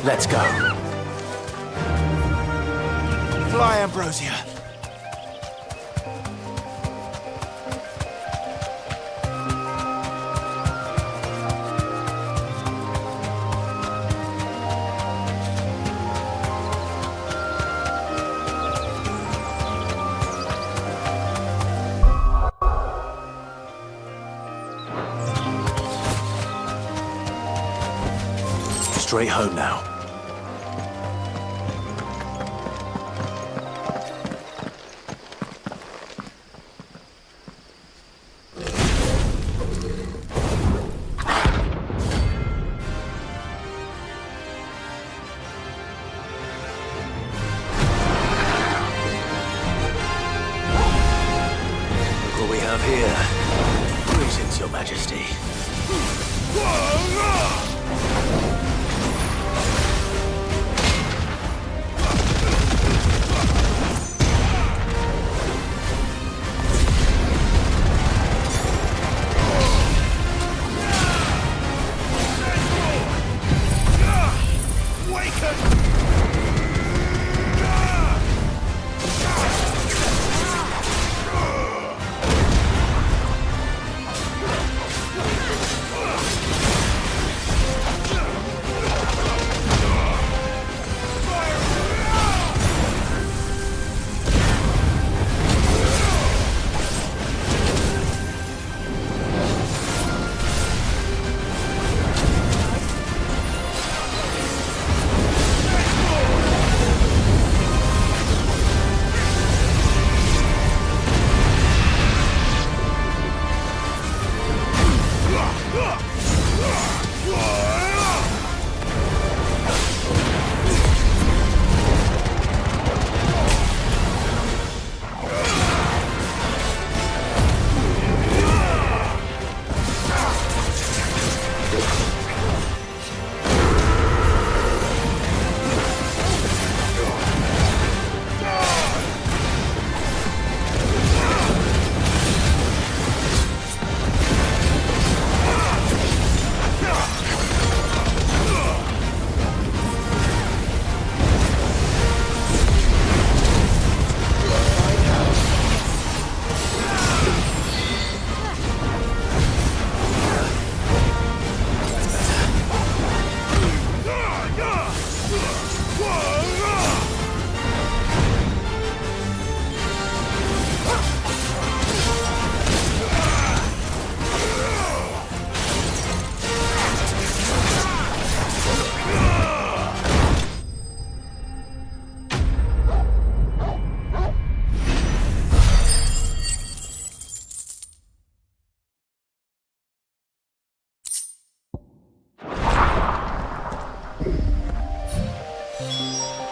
Let's go. Fly, Ambrosia. Straight home now. Look what we have here. Greetings, Your Majesty.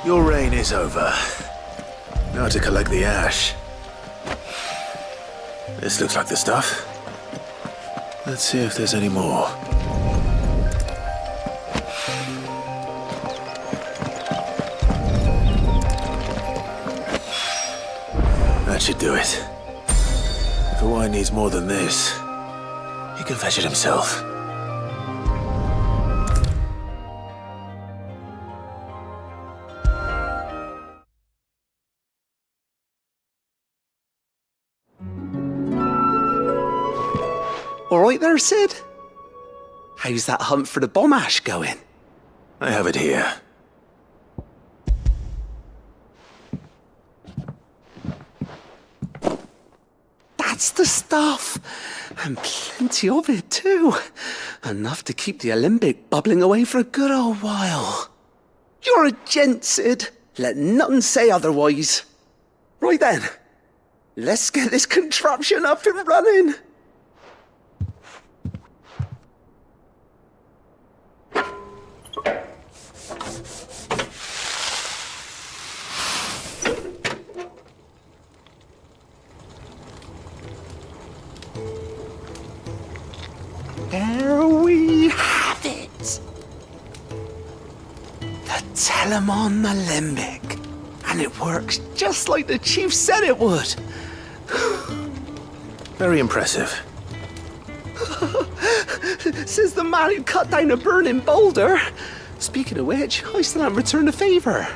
Your reign is over. Now to collect the ash. This looks like the stuff. Let's see if there's any more. That should do it. If the wine needs more than this, he can fetch it himself. All right there, Sid? How's that hunt for the bomb ash going? I have it here. That's the stuff. And plenty of it, too. Enough to keep the Alembic bubbling away for a good old while. You're a gent, Sid. Let nothing say otherwise. Right then, let's get this contraption up and running. There we have it. The Telemon Alembic. And it works just like the chief said it would. Very impressive. Says the man who cut down a burning boulder. Speaking of which, I still haven't returned the favour.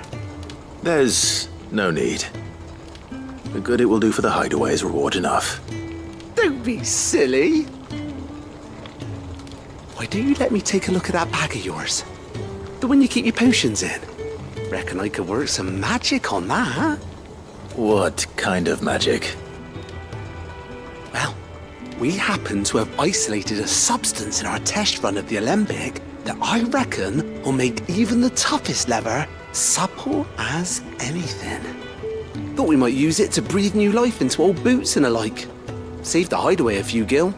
There's no need. The good it will do for the hideaway is reward enough. Don't be silly. Why don't you let me take a look at that bag of yours? The one you keep your potions in. Reckon I could work some magic on that. What kind of magic? Well, we happen to have isolated a substance in our test run of the Alembic that I reckon will make even the toughest leather supple as anything. Thought we might use it to breathe new life into old boots and the like. Save the hideaway a few gil.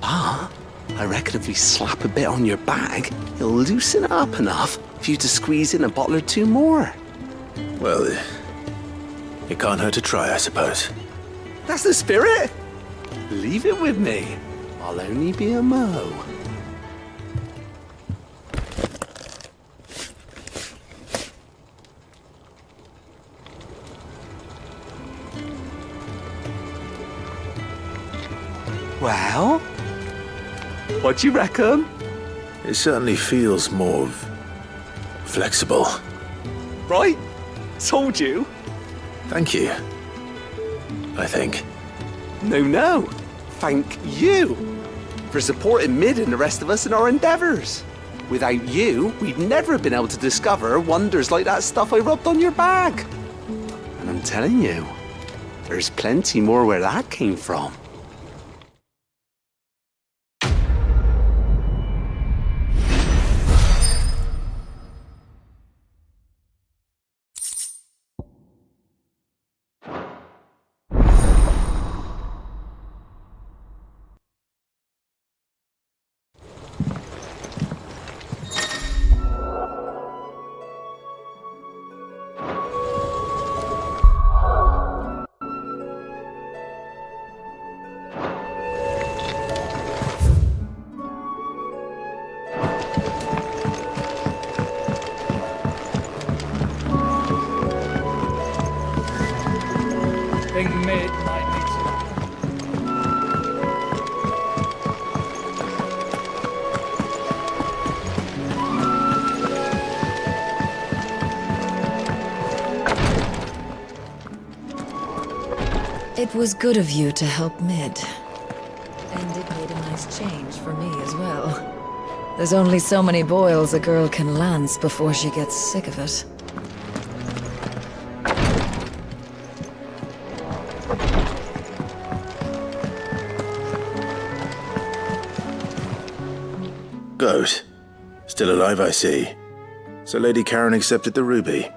But I reckon if we slap a bit on your bag, it'll loosen it up enough for you to squeeze in a bottle or two more. Well, it can't hurt to try, I suppose. That's the spirit. Leave it with me. I'll only be a mo. Well, what do you reckon? It certainly feels more flexible. Right? Told you. Thank you. I think. No. Thank you for supporting Mid and the rest of us in our endeavours. Without you, we'd never have been able to discover wonders like that stuff I rubbed on your bag. And I'm telling you, there's plenty more where that came from. Think Mid might need to. It was good of you to help Mid. And it made a nice change for me as well. There's only so many boils a girl can lance before she gets sick of it. Good. Still alive, I see. So Lady Karen accepted the ruby.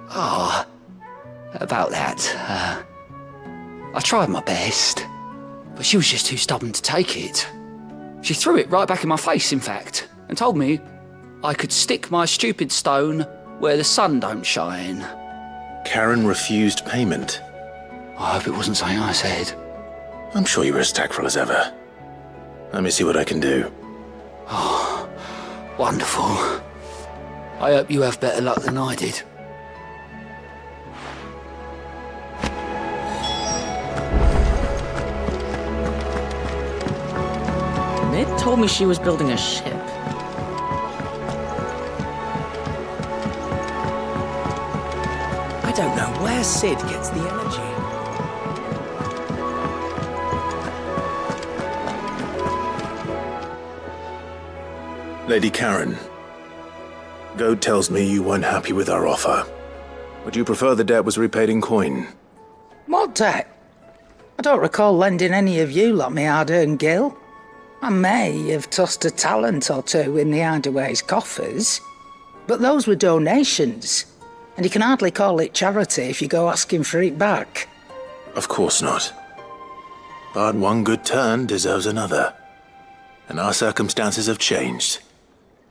Oh, about that, I tried my best, but she was just too stubborn to take it. She threw it right back in my face, in fact, and told me I could stick my stupid stone where the sun don't shine. Karen refused payment. I hope it wasn't something I said. I'm sure you were as tactful as ever. Let me see what I can do. Oh, wonderful. I hope you have better luck than I did. Mid told me she was building a ship. I don't know where Sid gets the energy. Lady Karen, Goad tells me you weren't happy with our offer. Would you prefer the debt was repaid in coin? What debt? I don't recall lending any of you like me hard-earned gil. I may have tossed a talent or two in the hideaway's coffers, but those were donations, and you can hardly call it charity if you go asking for it back. Of course not. But one good turn deserves another. And our circumstances have changed.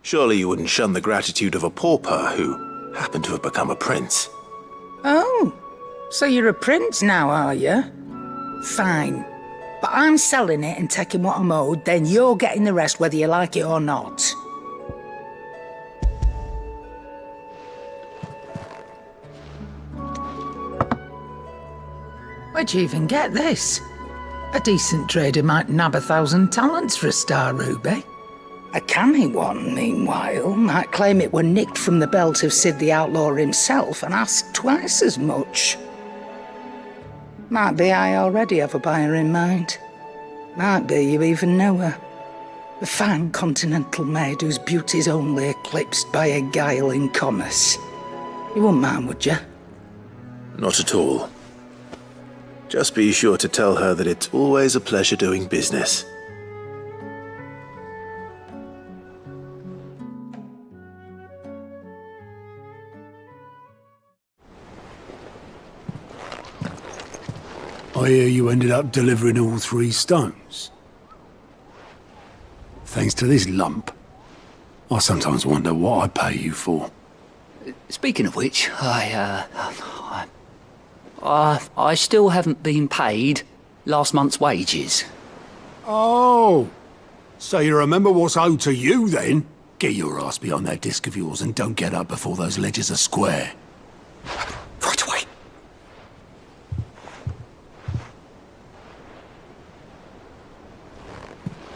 Surely you wouldn't shun the gratitude of a pauper who happened to have become a prince. Oh, so you're a prince now, are you? Fine. But I'm selling it and taking what I'm owed, then you're getting the rest whether you like it or not. Where'd you even get this? A decent trader might nab 1,000 talents for a star ruby. A canny one, meanwhile, might claim it were nicked from the belt of Sid the Outlaw himself and ask twice as much. Might be I already have a buyer in mind. Might be you even know her. A fine continental maid whose beauty's only eclipsed by a guile in commerce. You wouldn't mind, would you? Not at all. Just be sure to tell her that it's always a pleasure doing business. I hear you ended up delivering all 3 stones. Thanks to this lump. I sometimes wonder what I pay you for. Speaking of which, I still haven't been paid last month's wages. Oh, so you remember what's owed to you then? Get your ass behind that disc of yours and don't get up before those ledgers are square. Right away.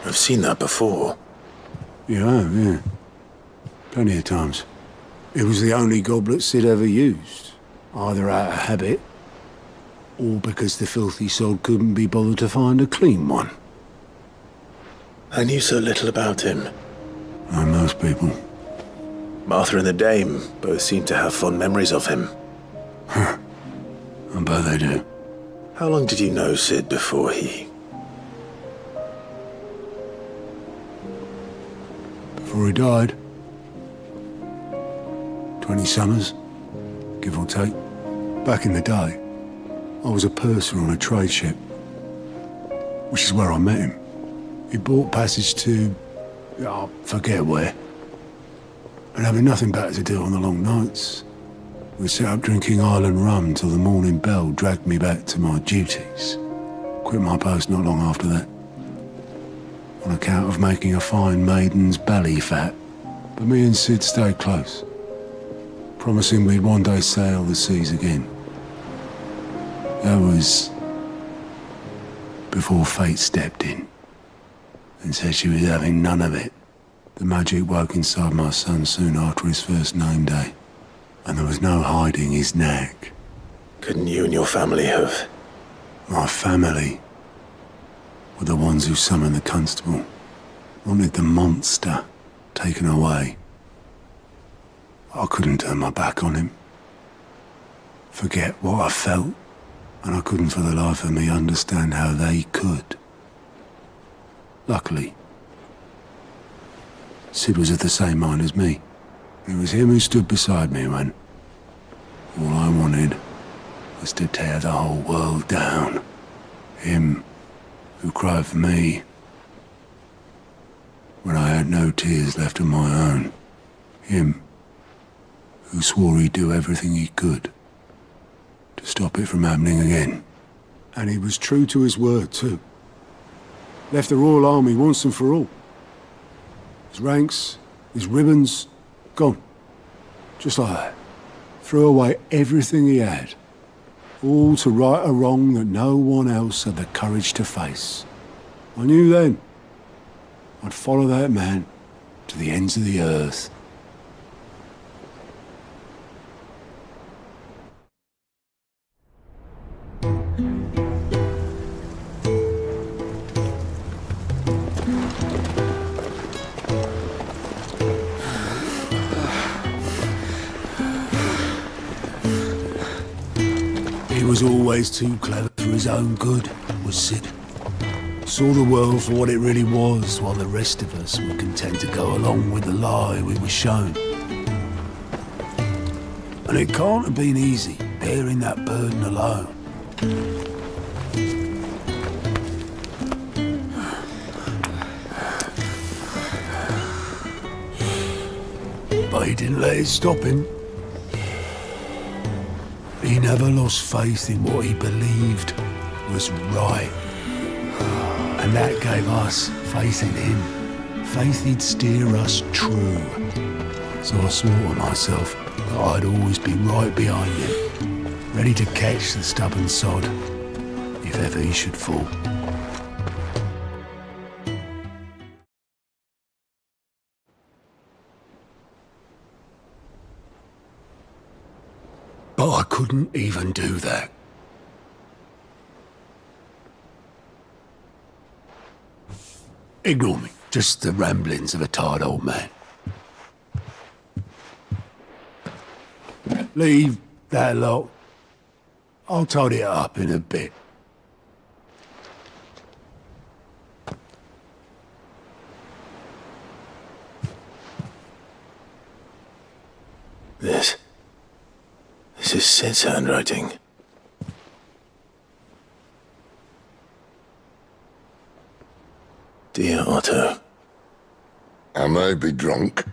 I've seen that before. You have, yeah. Plenty of times. It was the only goblet Sid ever used. Either out of habit, or because the filthy sod couldn't be bothered to find a clean one. I knew so little about him. Like most people. Martha and the Dame both seem to have fond memories of him. I bet they do. How long did you know Sid before he... Before he died. 20 summers, give or take. Back in the day, I was a purser on a trade ship, which is where I met him. He bought passage to, I forget where. And having nothing better to do on the long nights, we sat up drinking island rum till the morning bell dragged me back to my duties. Quit my post not long after that, on account of making a fine maiden's belly fat. But me and Sid stayed close, promising we'd one day sail the seas again. That was before fate stepped in and said she was having none of it. The magic woke inside my son soon after his first name day, and there was no hiding his knack. Couldn't you and your family have... My family were the ones who summoned the constable, wanted the monster taken away. I couldn't turn my back on him, forget what I felt, and I couldn't for the life of me understand how they could. Luckily, Sid was of the same mind as me. It was him who stood beside me when all I wanted was to tear the whole world down. Him who cried for me when I had no tears left of my own. Him who swore he'd do everything he could to stop it from happening again. And he was true to his word, too. Left the Royal Army once and for all. His ranks, his ribbons, gone. Just like that. Threw away everything he had. All to right a wrong that no one else had the courage to face. I knew then I'd follow that man to the ends of the earth. He was always too clever for his own good, was Sid. Saw the world for what it really was, while the rest of us were content to go along with the lie we were shown. And it can't have been easy, bearing that burden alone. But he didn't let it stop him. He never lost faith in what he believed was right. And that gave us faith in him. Faith he'd steer us true. So I swore to myself that I'd always be right behind him, ready to catch the stubborn sod if ever he should fall. But I couldn't even do that. Ignore me. Just the ramblings of a tired old man. Leave that lot. I'll tidy it up in a bit. This is Sid's handwriting. Dear Otto. I may be drunk,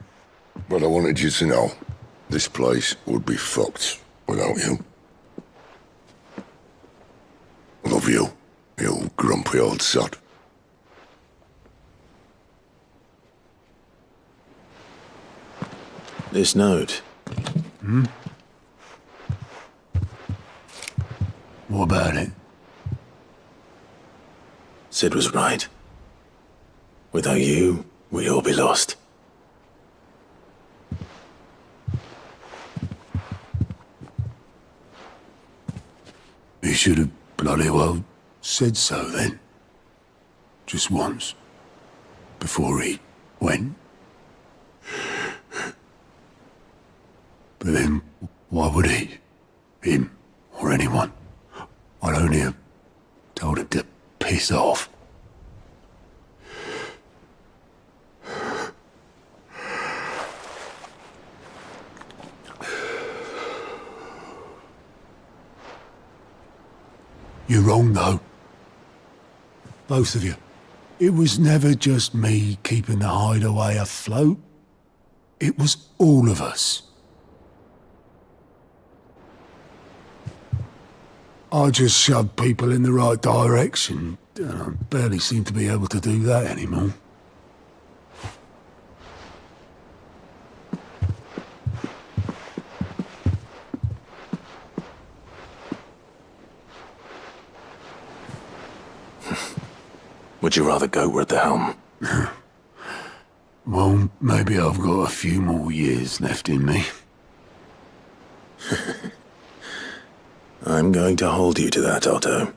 but I wanted you to know this place would be fucked without you. Love you, you grumpy old sod. This note. What about it? Sid was right. Without you, we'd all be lost. He should have bloody well said so then. Just once. Before he went. But then, why would he? Him, or anyone? I'd only have told him to piss off. You're wrong, though. Both of you. It was never just me keeping the hideaway afloat. It was all of us. I just shoved people in the right direction, and I barely seem to be able to do that anymore. Would you rather go at the helm? Well, maybe I've got a few more years left in me. I'm going to hold you to that, Otto.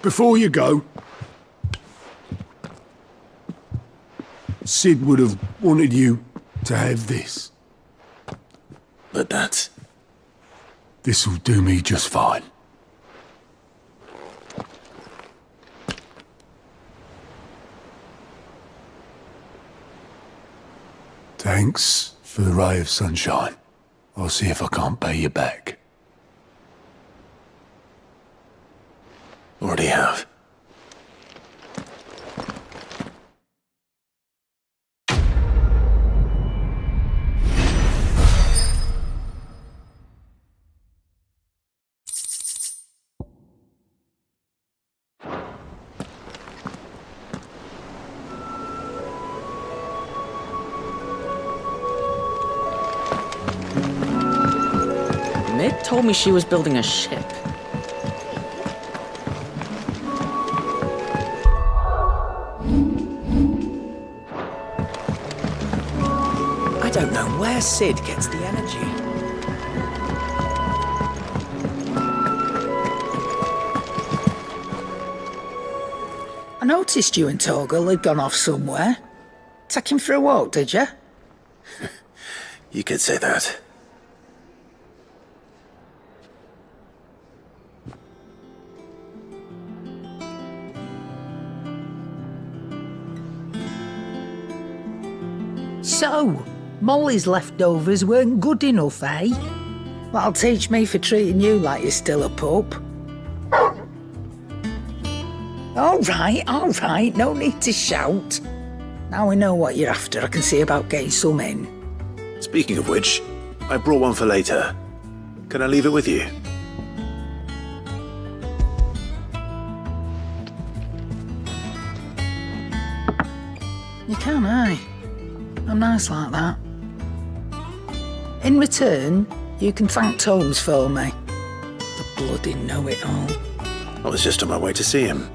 Before you go, Sid would have wanted you to have this. But that's... This'll do me just fine. Thanks for the ray of sunshine. I'll see if I can't pay you back. Already have. Mid told me she was building a ship. I don't know where Sid gets the energy. I noticed you and Torgal had gone off somewhere. Take him for a walk, did you? You could say that. So, Molly's leftovers weren't good enough, eh? That'll teach me for treating you like you're still a pup. All right, no need to shout. Now we know what you're after, I can see about getting some in. Speaking of which, I brought one for later. Can I leave it with you? You can, eh? I'm nice like that. In return, you can thank Tomes for me. The bloody know-it-all. I was just on my way to see him.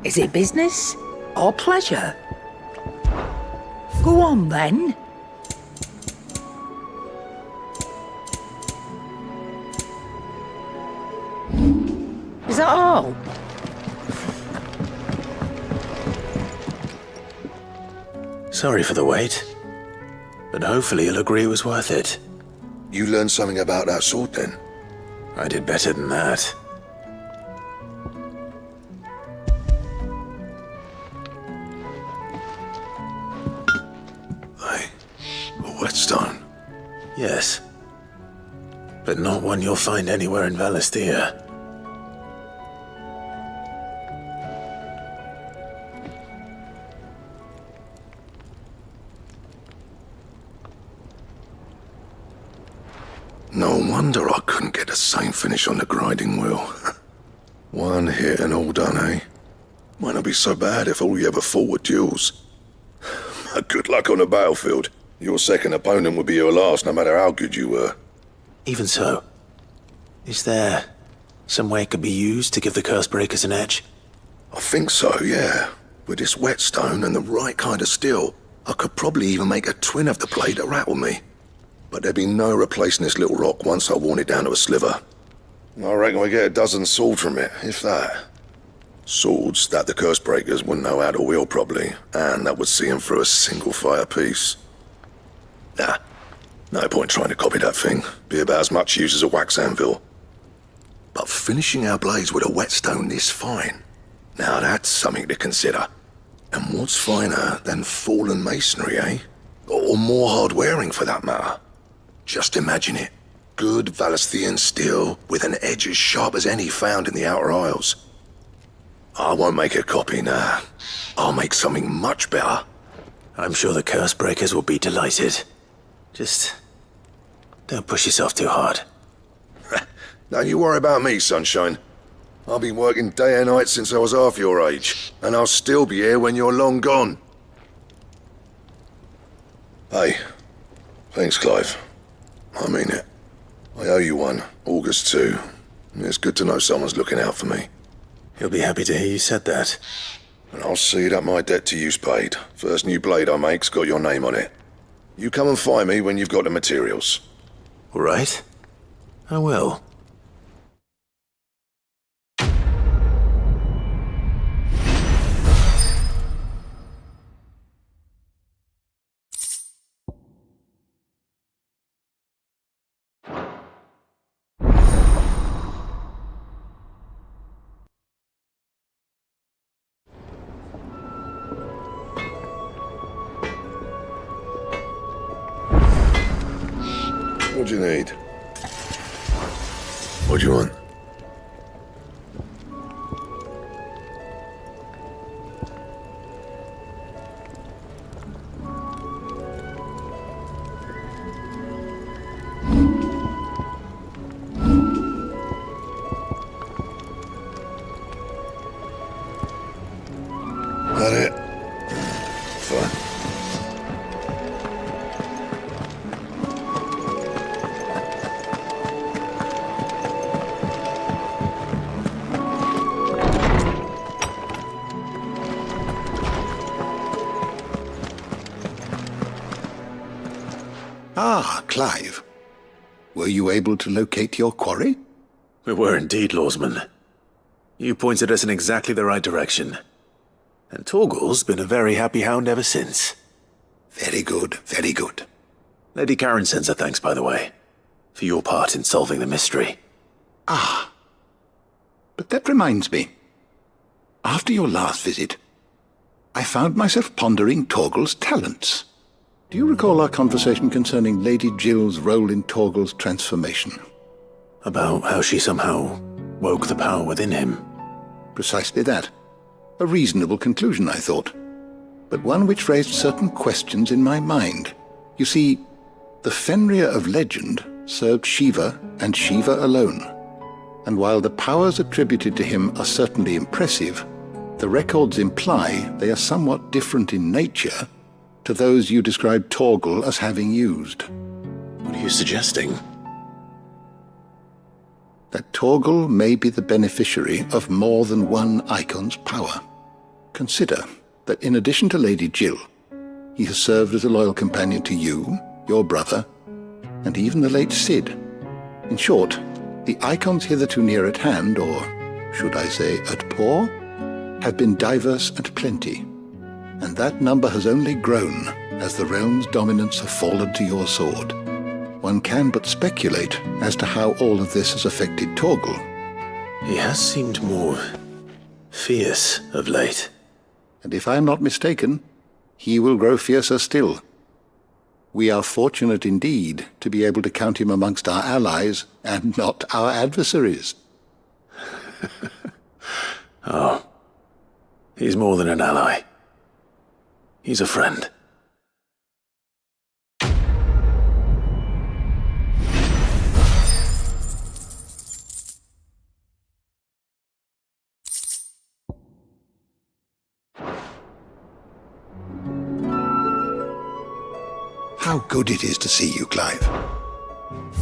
Is it business or pleasure? Go on then. Is that all? Sorry for the wait, but hopefully you'll agree it was worth it. You learned something about that sword then? I did better than that. A whetstone? Yes. But not one you'll find anywhere in Valisthea. No wonder I couldn't get the same finish on the grinding wheel. One hit and all done, eh? Might not be so bad if all you ever fought were duels. Good luck on the battlefield. Your second opponent would be your last, no matter how good you were. Even so, is there some way it could be used to give the Cursebreakers an edge? I think so, yeah. With this whetstone and the right kind of steel, I could probably even make a twin of the blade that rattled me. But there'd be no replacing this little rock once I worn it down to a sliver. I reckon we get a dozen swords from it, if that. Swords that the Cursebreakers wouldn't know how to wield properly, and that would see them through a single fire piece. Nah, no point trying to copy that thing. Be about as much use as a wax anvil. But finishing our blades with a whetstone this fine, now that's something to consider. And what's finer than fallen masonry, eh? Or more hard-wearing, for that matter. Just imagine it. Good Valisthean steel with an edge as sharp as any found in the Outer Isles. I won't make a copy, nah. I'll make something much better. I'm sure the Cursebreakers will be delighted. Just don't push yourself too hard. Don't you worry about me, sunshine. I've been working day and night since I was half your age, and I'll still be here when you're long gone. Hey, thanks, Clive. I mean it. I owe you one, August too. It's good to know someone's looking out for me. He'll be happy to hear you said that. And I'll see that my debt to you's paid. First new blade I make's got your name on it. You come and find me when you've got the materials. All right? I will. What do you need? What do you want? That it? Fine. Ah, Clive. Were you able to locate your quarry? We were indeed, Lawsman. You pointed us in exactly the right direction. And Torgal's been a very happy hound ever since. Very good, very good. Lady Karen sends her thanks, by the way, for your part in solving the mystery. Ah. But that reminds me. After your last visit, I found myself pondering Torgal's talents. Do you recall our conversation concerning Lady Jill's role in Torgal's transformation? About how she somehow woke the power within him. Precisely that. A reasonable conclusion, I thought. But one which raised certain questions in my mind. You see, the Fenrir of legend served Shiva and Shiva alone. And while the powers attributed to him are certainly impressive, the records imply they are somewhat different in nature to those you described Torgal as having used. What are you suggesting? That Torgal may be the beneficiary of more than one icon's power. consider that in addition to Lady Jill, he has served as a loyal companion to you, your brother, and even the late Cid. In short, the icons hitherto near at hand, or should I say at paw, have been diverse and plenty, and that number has only grown as the realm's dominance have fallen to your sword. One can but speculate as to how all of this has affected Torgal. He has seemed more fierce of late. And if I am not mistaken, he will grow fiercer still. We are fortunate indeed to be able to count him amongst our allies and not our adversaries. Oh, he's more than an ally. He's a friend. How good it is to see you, Clive.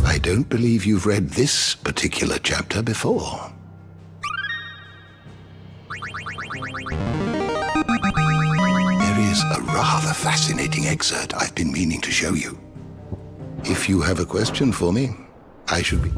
I don't believe you've read this particular chapter before. There is a rather fascinating excerpt I've been meaning to show you. If you have a question for me, I should be...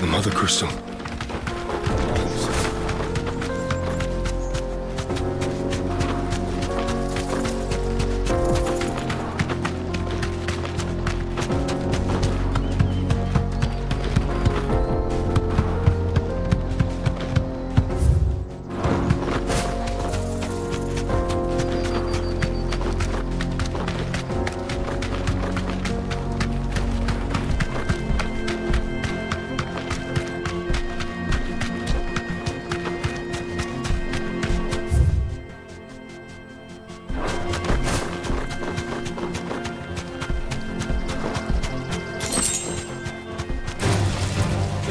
The Mother Crystal.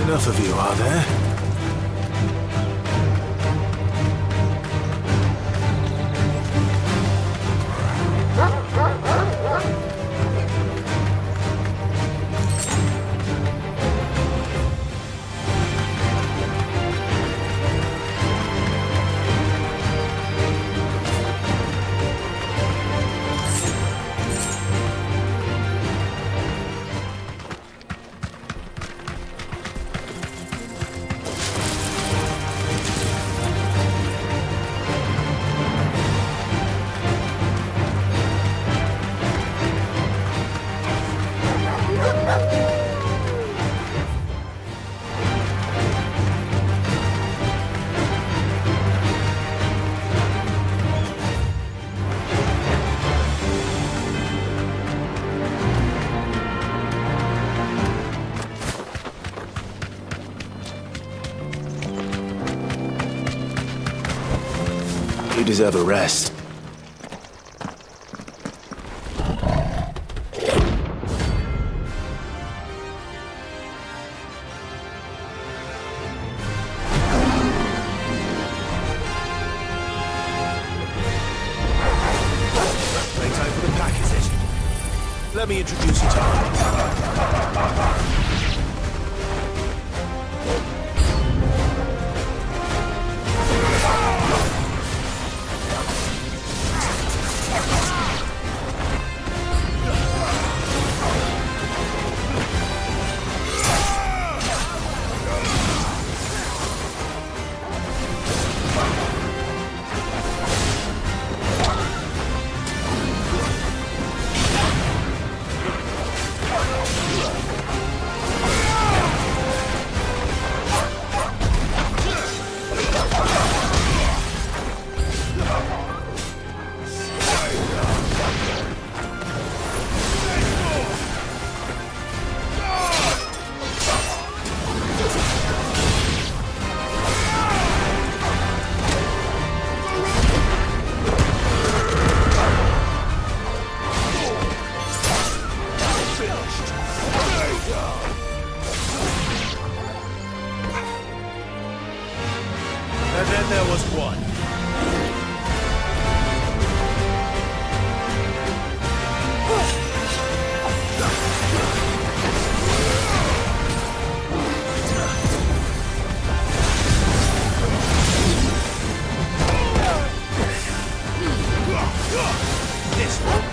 Enough of you, are there? You deserve a rest. Playtime for the pack, is it? Let me introduce you to there was one. This one.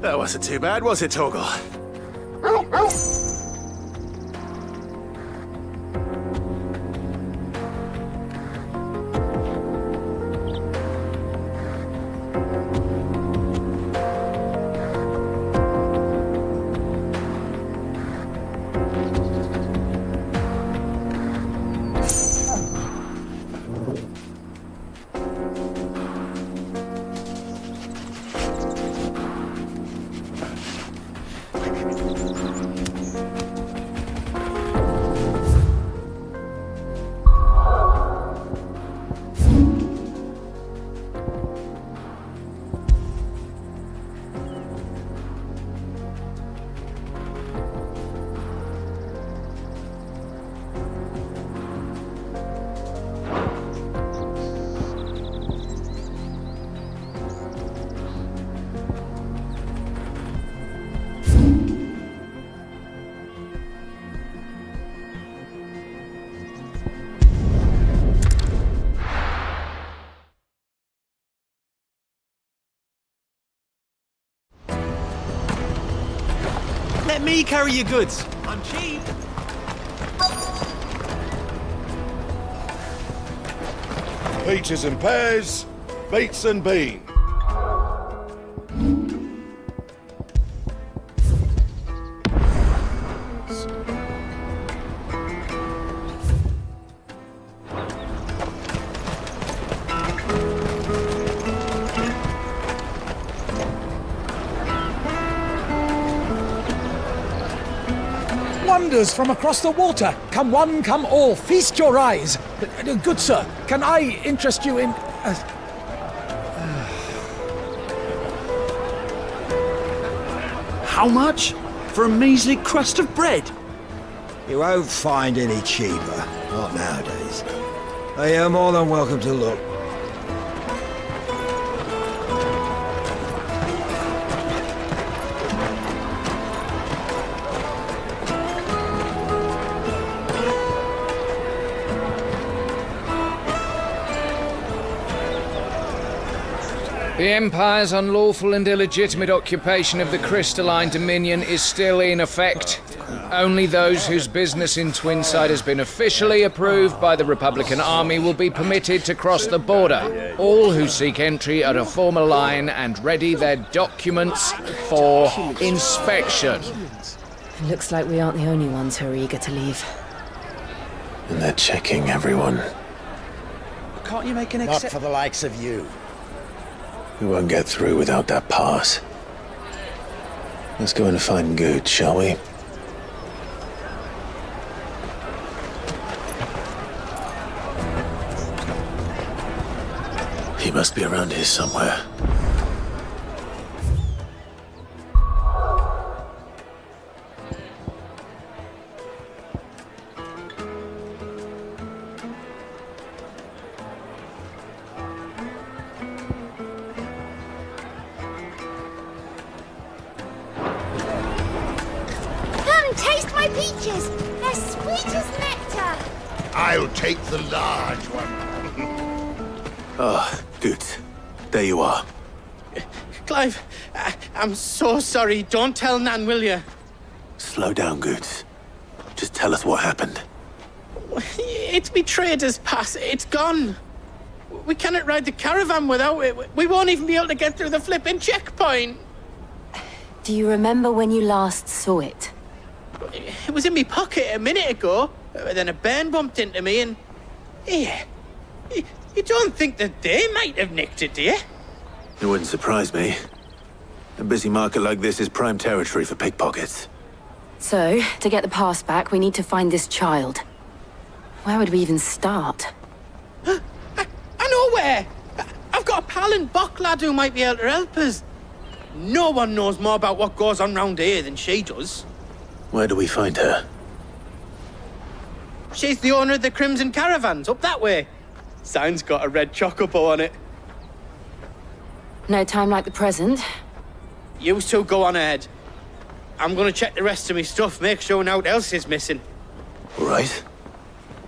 That wasn't too bad, was it, Torgal? Let me carry your goods. I'm cheap. Peaches and pears, beets and beans. Wonders from across the water. Come one, come all, feast your eyes. Good sir, can I interest you in... How much? For a measly crust of bread? You won't find any cheaper. Not nowadays. You're more than welcome to look. The Empire's unlawful and illegitimate occupation of the Crystalline Dominion is still in effect. Only those whose business in Twinside has been officially approved by the Republican Army will be permitted to cross the border. All who seek entry are to form a line and ready their documents for inspection. Looks like we aren't the only ones who are eager to leave. And they're checking everyone. Can't you make an Not for the likes of you. We won't get through without that pass. Let's go and find Good, shall we? He must be around here somewhere. Taste my peaches! They're sweet as nectar! I'll take the large one. Ah, good. There you are. Clive, I'm so sorry. Don't tell Nan, will you? Slow down, Goods. Just tell us what happened. It's me trader's pass. It's gone. We cannot ride the caravan without it. We won't even be able to get through the flipping checkpoint. Do you remember when you last saw it? It was in my pocket a minute ago. Then a bairn bumped into me and... Yeah. You don't think that they might have nicked it, do you? It wouldn't surprise me. A busy market like this is prime territory for pickpockets. So, to get the pass back, we need to find this child. Where would we even start? I know where! I've got a pal in Bock lad who might be able to help us. No one knows more about what goes on round here than she does. Where do we find her? She's the owner of the Crimson Caravans, up that way. Sign's got a red chocobo on it. No time like the present. You two go on ahead. I'm gonna check the rest of my stuff, make sure naught else is missing. All right.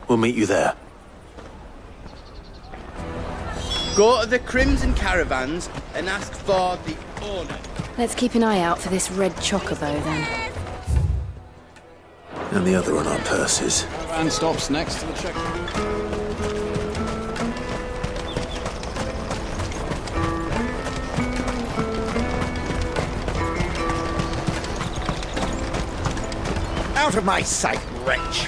We'll meet you there. Go to the Crimson Caravans and ask for the owner. Let's keep an eye out for this red chocobo, then. And the other on our purses. Van stops next to the checkpoint. Out of my sight, wretch!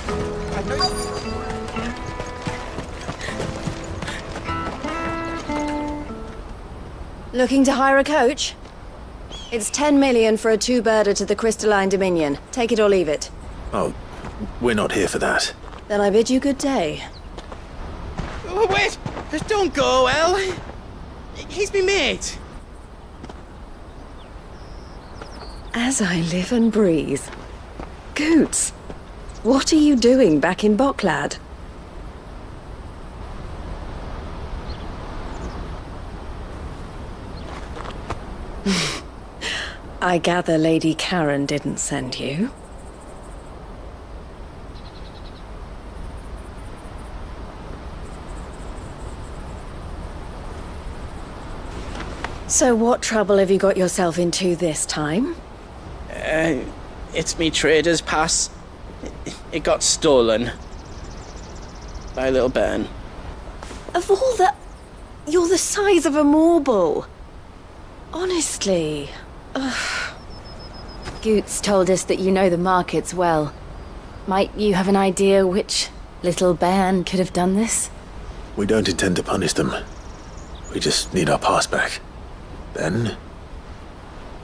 Looking to hire a coach? It's 10 million for a two-birder to the Crystalline Dominion. Take it or leave it. Oh, we're not here for that. Then I bid you good day. Oh, wait! Don't go, El. He's me mate. As I live and breathe. Goots, what are you doing back in Bocklad? I gather Lady Karen didn't send you. So what trouble have you got yourself into this time? It's me trader's pass. It got stolen. By a little bairn. Of all the... You're the size of a marble. Honestly. Ugh. Goots told us that you know the markets well. Might you have an idea which little bairn could have done this? We don't intend to punish them. We just need our pass back. Then,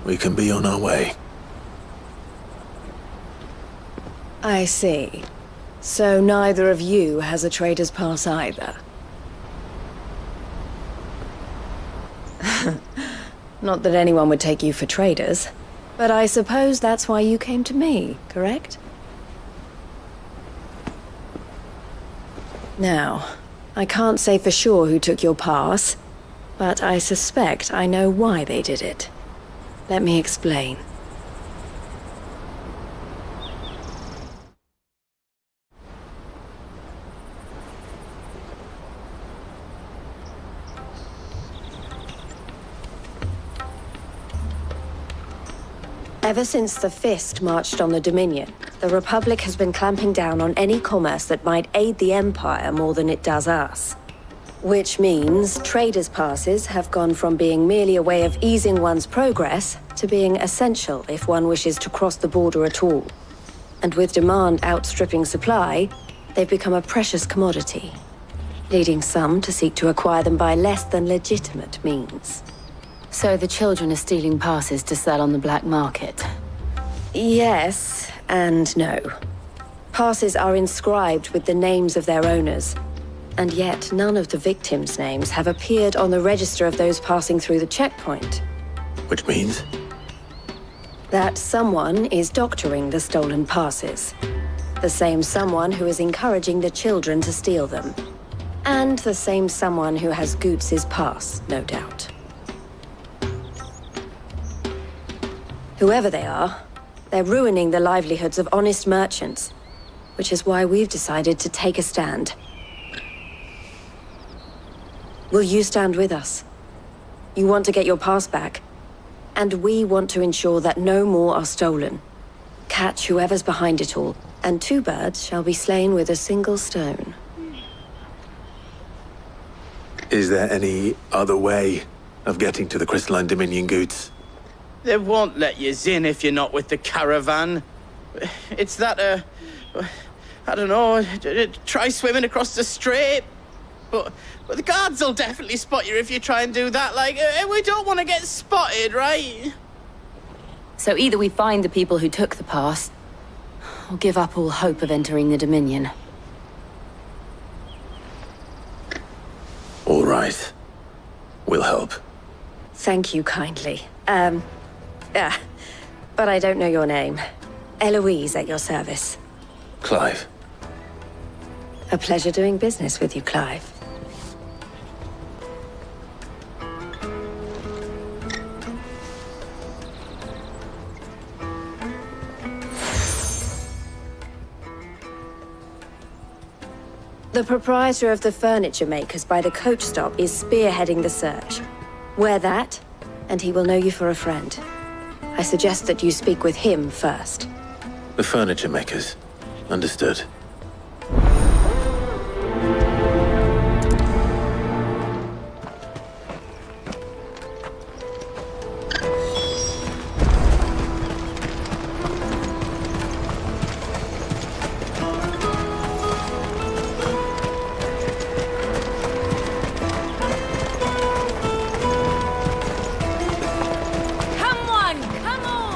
we can be on our way. I see. So neither of you has a trader's pass either. Not that anyone would take you for traders, but I suppose that's why you came to me, correct? Now, I can't say for sure who took your pass, but I suspect I know why they did it. Let me explain. Ever since the Fist marched on the Dominion, the Republic has been clamping down on any commerce that might aid the Empire more than it does us. Which means traders' passes have gone from being merely a way of easing one's progress to being essential if one wishes to cross the border at all. And with demand outstripping supply, they've become a precious commodity, leading some to seek to acquire them by less than legitimate means. So the children are stealing passes to sell on the black market? Yes, and no. Passes are inscribed with the names of their owners, and yet none of the victims' names have appeared on the register of those passing through the checkpoint. Which means? That someone is doctoring the stolen passes. The same someone who is encouraging the children to steal them. And the same someone who has Goots' pass, no doubt. Whoever they are, they're ruining the livelihoods of honest merchants, which is why we've decided to take a stand. Will you stand with us? You want to get your pass back, and we want to ensure that no more are stolen. Catch whoever's behind it all, and 2 birds shall be slain with a single stone. Is there any other way of getting to the Crystalline Dominion, Goots? They won't let you in if you're not with the caravan. It's that, I don't know, try swimming across the strait. But the guards will definitely spot you if you try and do that. Like, we don't want to get spotted, right? So either we find the people who took the pass, or give up all hope of entering the Dominion. All right. We'll help. Thank you kindly. But I don't know your name. Eloise at your service. Clive. A pleasure doing business with you, Clive. The proprietor of the furniture makers by the coach stop is spearheading the search. Wear that, and he will know you for a friend. I suggest that you speak with him first. The furniture makers. Understood.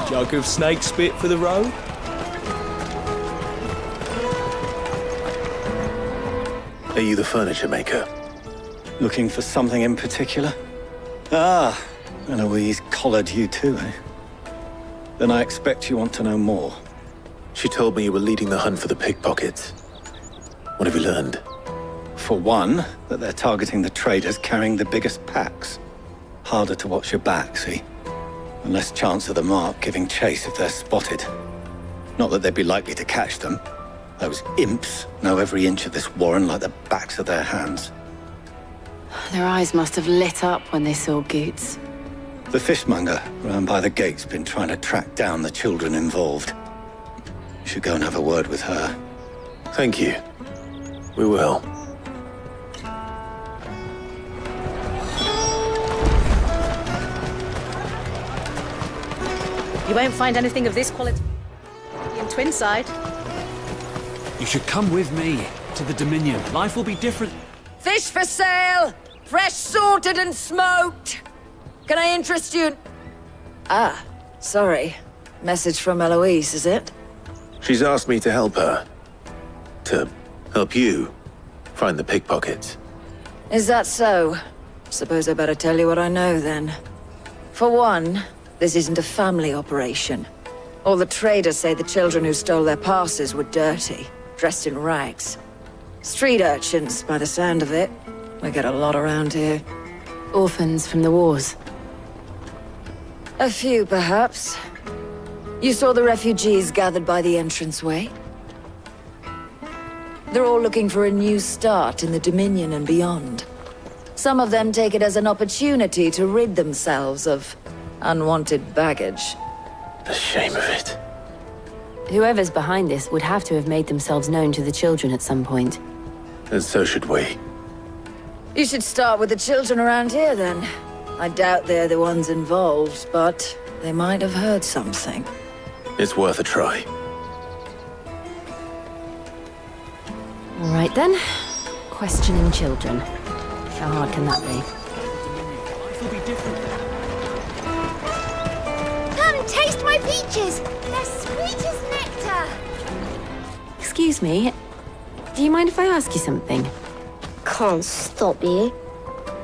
Jug of snake spit for the road? Are you the furniture maker? Looking for something in particular? Ah, Eloise collared you too, eh? Then I expect you want to know more. She told me you were leading the hunt for the pickpockets. What have you learned? For one, that they're targeting the traders carrying the biggest packs. Harder to watch your back, see? And less chance of the mark giving chase if they're spotted. Not that they'd be likely to catch them. Those imps know every inch of this warren like the backs of their hands. Their eyes must have lit up when they saw Goots. The fishmonger round by the gate's been trying to track down the children involved. You should go and have a word with her. Thank you. We will. You won't find anything of this quality in Twinside. You should come with me to the Dominion. Life will be different. Fish for sale! Fresh sorted and smoked! Can I interest you? Ah, sorry. Message from Eloise, is it? She's asked me to help her. To help you find the pickpockets. Is that so? Suppose I better tell you what I know, then. For one, this isn't a family operation. All the traders say the children who stole their passes were dirty, dressed in rags. Street urchins, by the sound of it. We get a lot around here. Orphans from the wars. A few, perhaps. You saw the refugees gathered by the entranceway? They're all looking for a new start in the Dominion and beyond. Some of them take it as an opportunity to rid themselves of unwanted baggage. The shame of it. Whoever's behind this would have to have made themselves known to the children at some point. And so should we. You should start with the children around here, then. I doubt they're the ones involved, but they might have heard something. It's worth a try. All right, then. Questioning children. How hard can that be? Come, taste my peaches! They're sweet as nectar! Excuse me. Do you mind if I ask you something? Can't stop you.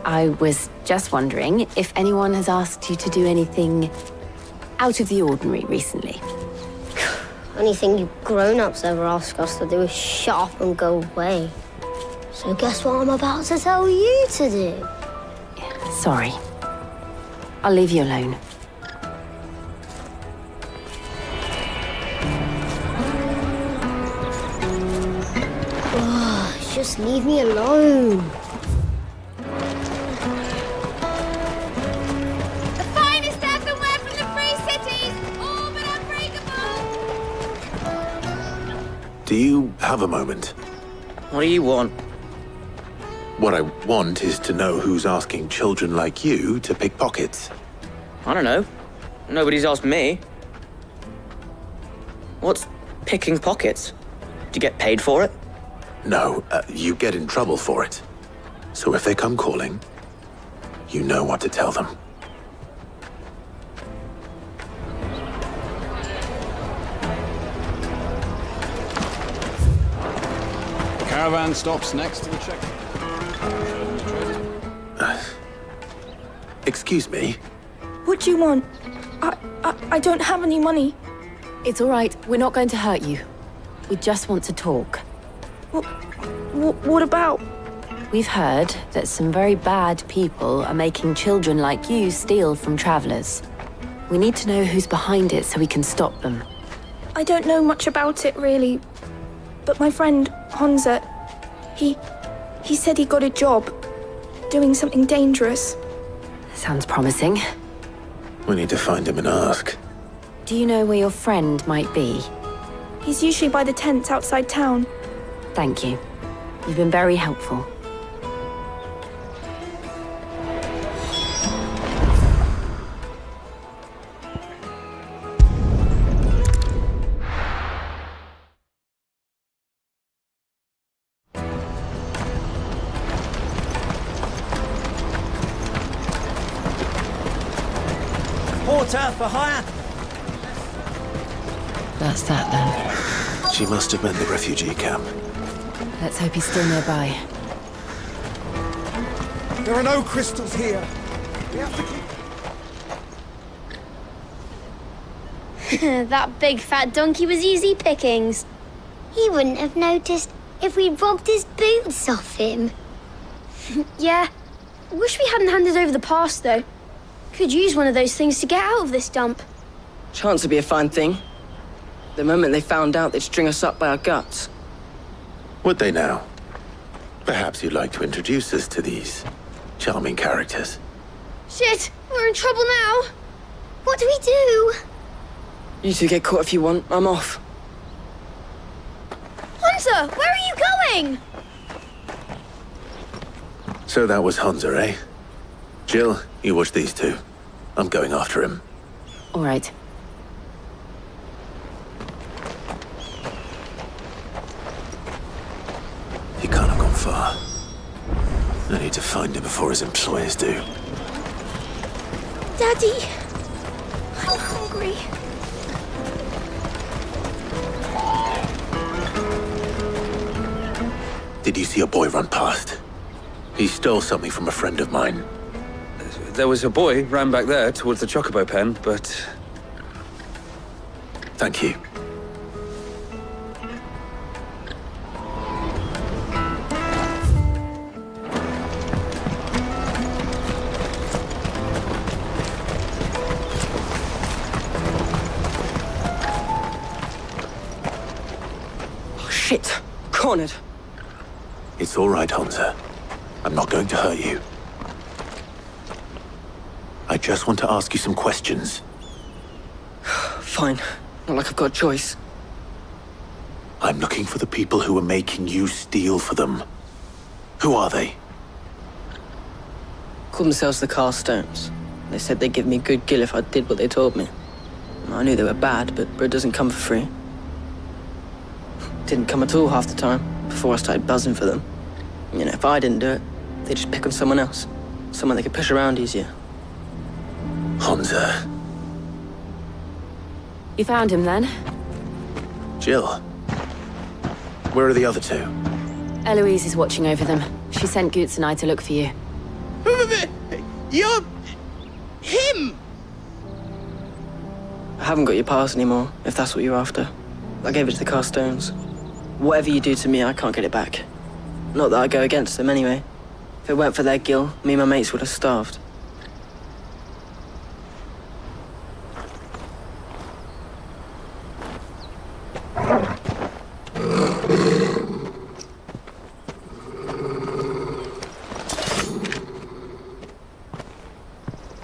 I was just wondering if anyone has asked you to do anything out of the ordinary recently. Anything you grown-ups ever ask us to do is shut up and go away. So guess what I'm about to tell you to do? Sorry. I'll leave you alone. Just leave me alone. The finest earthenware from the Free Cities, all but unbreakable. Do you have a moment? What do you want? What I want is to know who's asking children like you to pick pockets. I don't know. Nobody's asked me. What's picking pockets? Do you get paid for it? No, you get in trouble for it. So if they come calling, you know what to tell them. The caravan stops next to the check. Excuse me? What do you want? I don't have any money. It's all right. We're not going to hurt you. We just want to talk. What about? We've heard that some very bad people are making children like you steal from travelers. We need to know who's behind it so we can stop them. I don't know much about it, really. But my friend, Honza, he said he got a job doing something dangerous. Sounds promising. We need to find him and ask. Do you know where your friend might be? He's usually by the tents outside town. Thank you. You've been very helpful. Porter for hire? That's that, then. She must have meant the refugee camp. Let's hope he's still nearby. There are no crystals here. We have to keep... That big fat donkey was easy pickings. He wouldn't have noticed if we'd robbed his boots off him. Yeah. Wish we hadn't handed over the pass, though. Could use one of those things to get out of this dump. Chance would be a fine thing. The moment they found out, they'd string us up by our guts. Would they now? Perhaps you'd like to introduce us to these charming characters. Shit, we're in trouble now. What do we do? You two get caught if you want. I'm off. Hunter, where are you going? So that was Hunter, eh? Jill, you watch these two. I'm going after him. All right. He can't have gone far. I need to find him before his employers do. Daddy, I'm hungry. Did you see a boy run past? He stole something from a friend of mine. There was a boy ran back there towards the chocobo pen, but... Thank you. Oh, shit. Cornered. It's all right, Hunter. I'm not going to hurt you. I just want to ask you some questions. Fine. Not like I've got a choice. I'm looking for the people who are making you steal for them. Who are they? Called themselves the Carstones. They said they'd give me good gill if I did what they told me. I knew they were bad, but bread doesn't come for free. Didn't come at all half the time, before I started buzzing for them. You know, if I didn't do it, they'd just pick on someone else. Someone they could push around easier. Honza. You found him then? Jill. Where are the other two? Eloise is watching over them. She sent Goots and I to look for you. You're... him! I haven't got your pass anymore, if that's what you're after. I gave it to the Carstones. Whatever you do to me, I can't get it back. Not that I go against them anyway. If it weren't for their gill, me and my mates would have starved.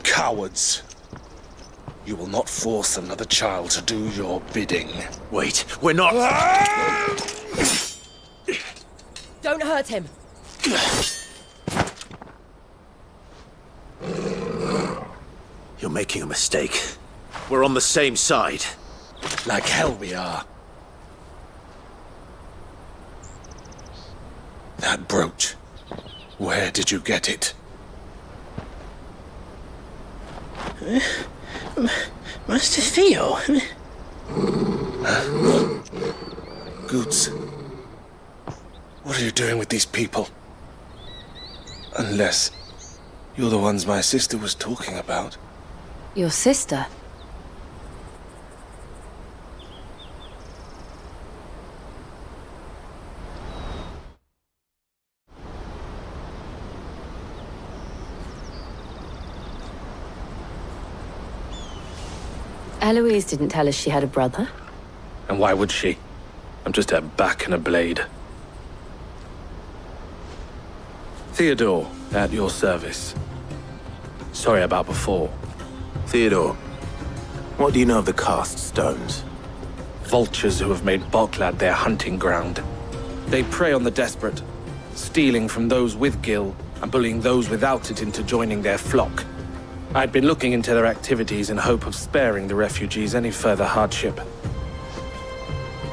Cowards. You will not force another child to do your bidding. Wait, we're not... Don't hurt him. You're making a mistake. We're on the same side. Like hell we are. That brooch. Where did you get it? Master Theo. Goots. What are you doing with these people? Unless you're the ones my sister was talking about. Your sister? Eloise didn't tell us she had a brother. And why would she? I'm just her back and a blade. Theodore, at your service. Sorry about before. Theodore, what do you know of the cast stones? Vultures who have made Boklad their hunting ground. They prey on the desperate, stealing from those with gill and bullying those without it into joining their flock. I'd been looking into their activities in hope of sparing the refugees any further hardship.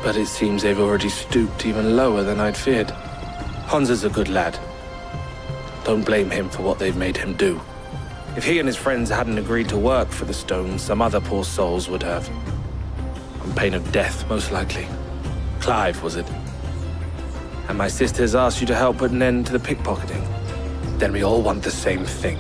But it seems they've already stooped even lower than I'd feared. Honza's a good lad. Don't blame him for what they've made him do. If he and his friends hadn't agreed to work for the stones, some other poor souls would have. On pain of death, most likely. Clive, was it? And my sisters asked you to help put an end to the pickpocketing. Then we all want the same thing.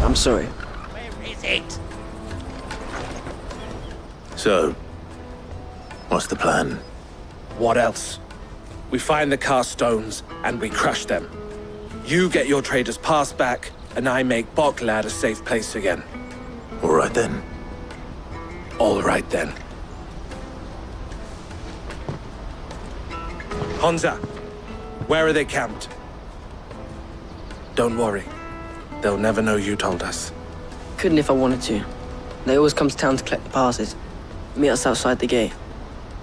I'm sorry. Where is it? So, what's the plan? What else? We find the Carstones and we crush them. You get your trader's pass back, and I make Boklad a safe place again. All right then. All right then. Honza, where are they camped? Don't worry. They'll never know you told us. Couldn't if I wanted to. They always come to town to collect the passes. Meet us outside the gate.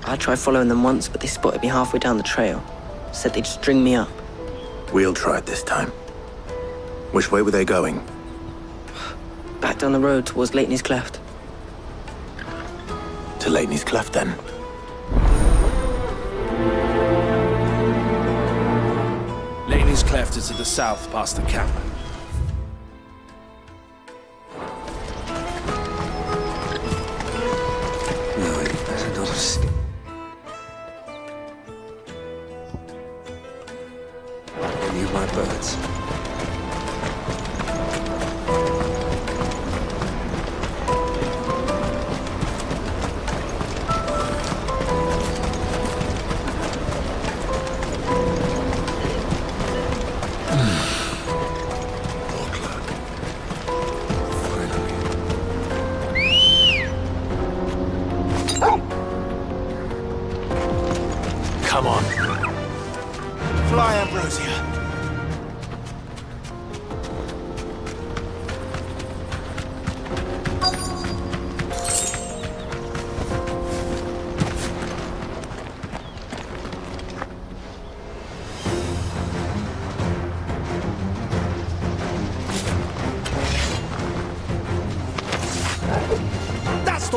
I tried following them once, but they spotted me halfway down the trail. Said they'd string me up. We'll try it this time. Which way were they going? Back down the road towards Lainny's Cleft. To Lainny's Cleft, then. Lainny's Cleft is to the south, past the camp. Any of my birds.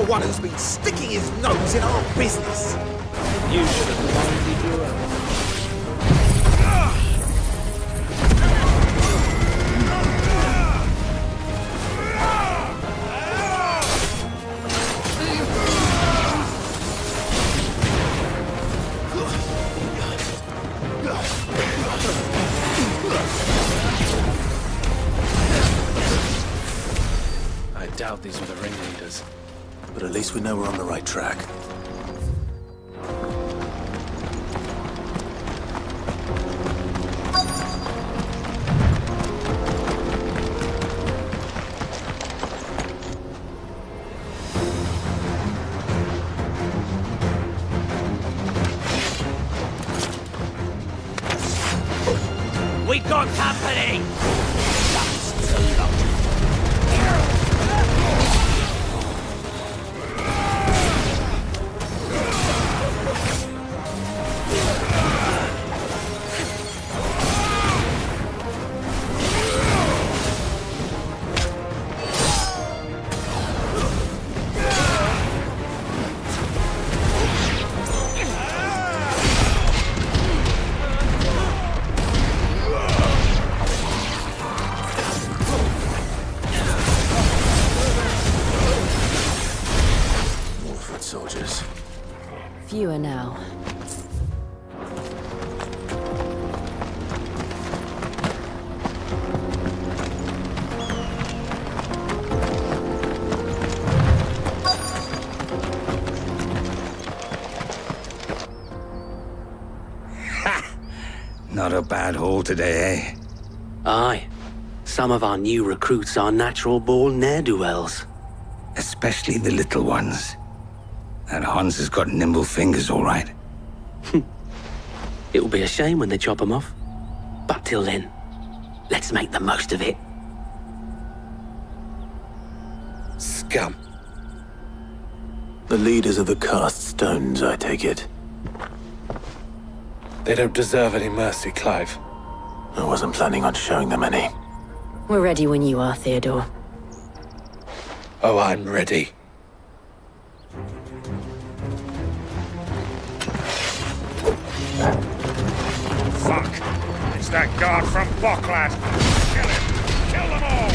one who's been sticking his nose in our business. You should have minded your own. I doubt these were the ringleaders. But at least we know we're on the right track. We got company! Soldiers. Fewer now. Not a bad haul today, eh? Aye. Some of our new recruits are natural-born ne'er-do-wells. Especially the little ones. That Hans has got nimble fingers, all right. It'll be a shame when they chop them off. But till then, let's make the most of it. Scum. The leaders of the cast stones, I take it. They don't deserve any mercy, Clive. I wasn't planning on showing them any. We're ready when you are, Theodore. Oh, I'm ready. Fuck! It's that guard from Bocklad! Kill him! Kill them all!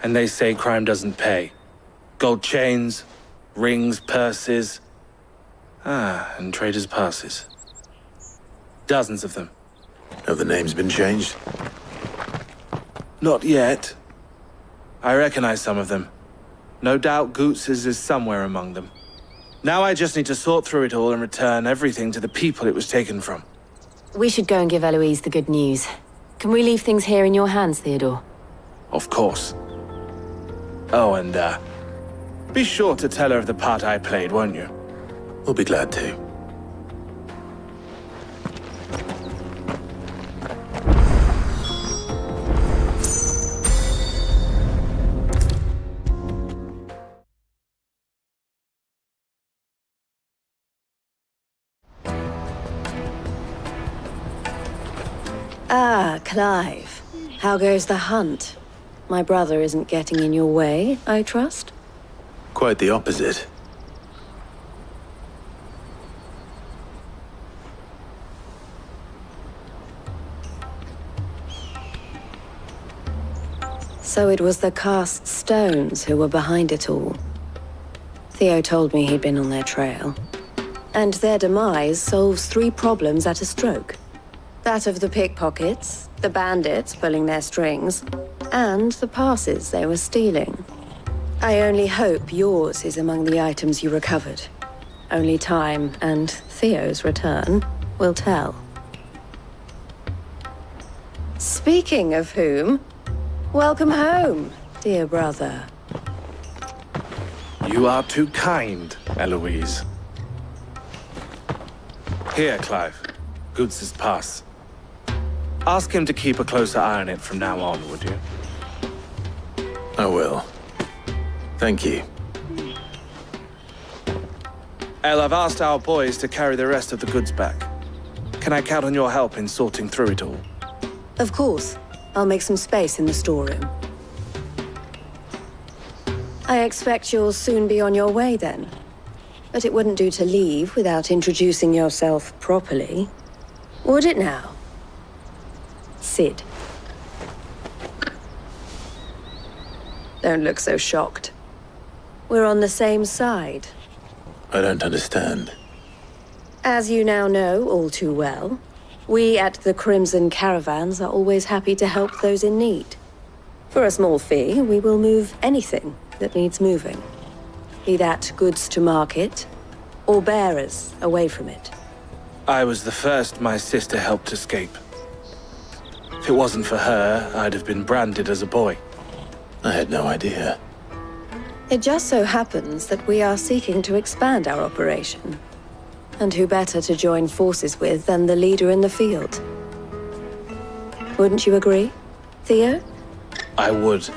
And they say crime doesn't pay. Gold chains, rings, purses. And traders' passes. Dozens of them. Have the names been changed? Not yet. I recognize some of them. No doubt Goots's is somewhere among them. Now I just need to sort through it all and return everything to the people it was taken from. We should go and give Eloise the good news. Can we leave things here in your hands, Theodore? Of course. Oh, and, be sure to tell her of the part I played, won't you? We'll be glad to. Ah, Clive. How goes the hunt? My brother isn't getting in your way, I trust? Quite the opposite. So it was the cast stones who were behind it all. Theo told me he'd been on their trail. And their demise solves 3 problems at a stroke. That of the pickpockets, the bandits pulling their strings, and the passes they were stealing. I only hope yours is among the items you recovered. Only time and Theo's return will tell. Speaking of whom, welcome home, dear brother. You are too kind, Eloise. Here, Clive. Goots's pass. Ask him to keep a closer eye on it from now on, would you? I will. Thank you. El, I've asked our boys to carry the rest of the goods back. Can I count on your help in sorting through it all? Of course. I'll make some space in the storeroom. I expect you'll soon be on your way then. But it wouldn't do to leave without introducing yourself properly. Would it now? Sid. Don't look so shocked. We're on the same side. I don't understand. As you now know all too well, we at the Crimson Caravans are always happy to help those in need. For a small fee, we will move anything that needs moving. Be that goods to market, or bearers away from it. I was the first my sister helped escape. If it wasn't for her, I'd have been branded as a boy. I had no idea. It just so happens that we are seeking to expand our operation. And who better to join forces with than the leader in the field? Wouldn't you agree, Theo? I would.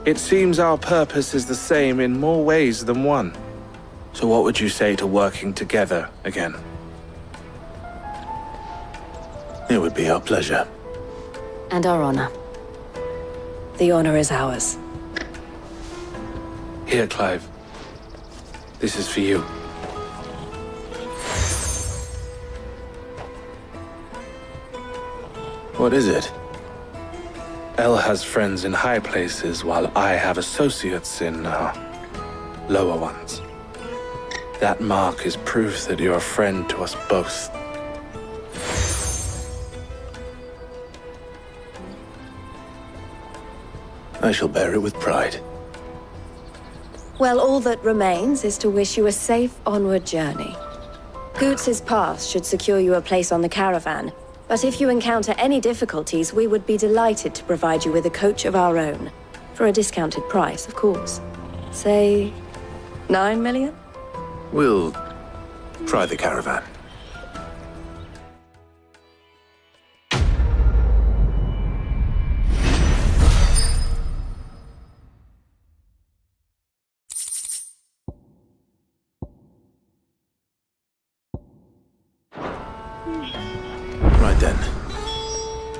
It seems our purpose is the same in more ways than one. So what would you say to working together again? It would be our pleasure. And our honor. The honor is ours. Here, Clive. This is for you. What is it? El has friends in high places, while I have associates in, lower ones. That mark is proof that you're a friend to us both. I shall bear it with pride. Well, all that remains is to wish you a safe onward journey. Goots's pass should secure you a place on the caravan, but if you encounter any difficulties, we would be delighted to provide you with a coach of our own. For a discounted price, of course. Say, 9 million? We'll try the caravan. Right then.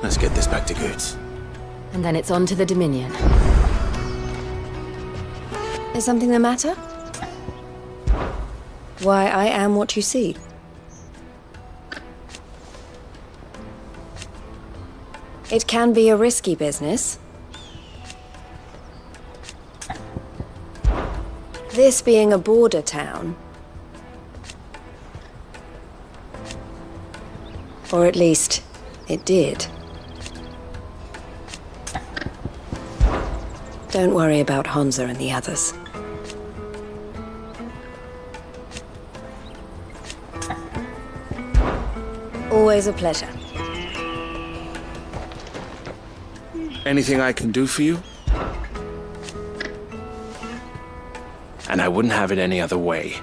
Let's get this back to Goots. And then it's on to the Dominion. Is something the matter? Why, I am what you see. It can be a risky business. This being a border town, Or at least, it did. Don't worry about Hansa and the others. Always a pleasure. Anything I can do for you? And I wouldn't have it any other way.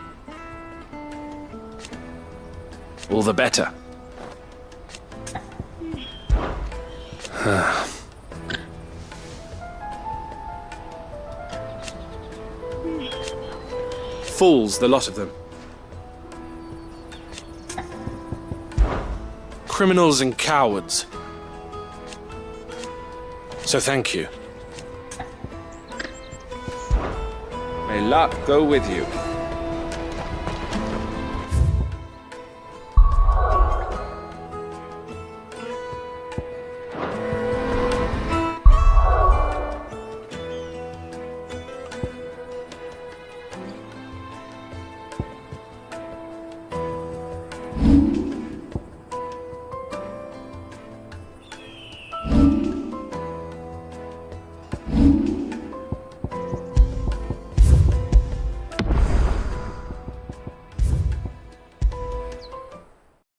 All the better. Fools, the lot of them. Criminals and cowards. So thank you. May luck go with you.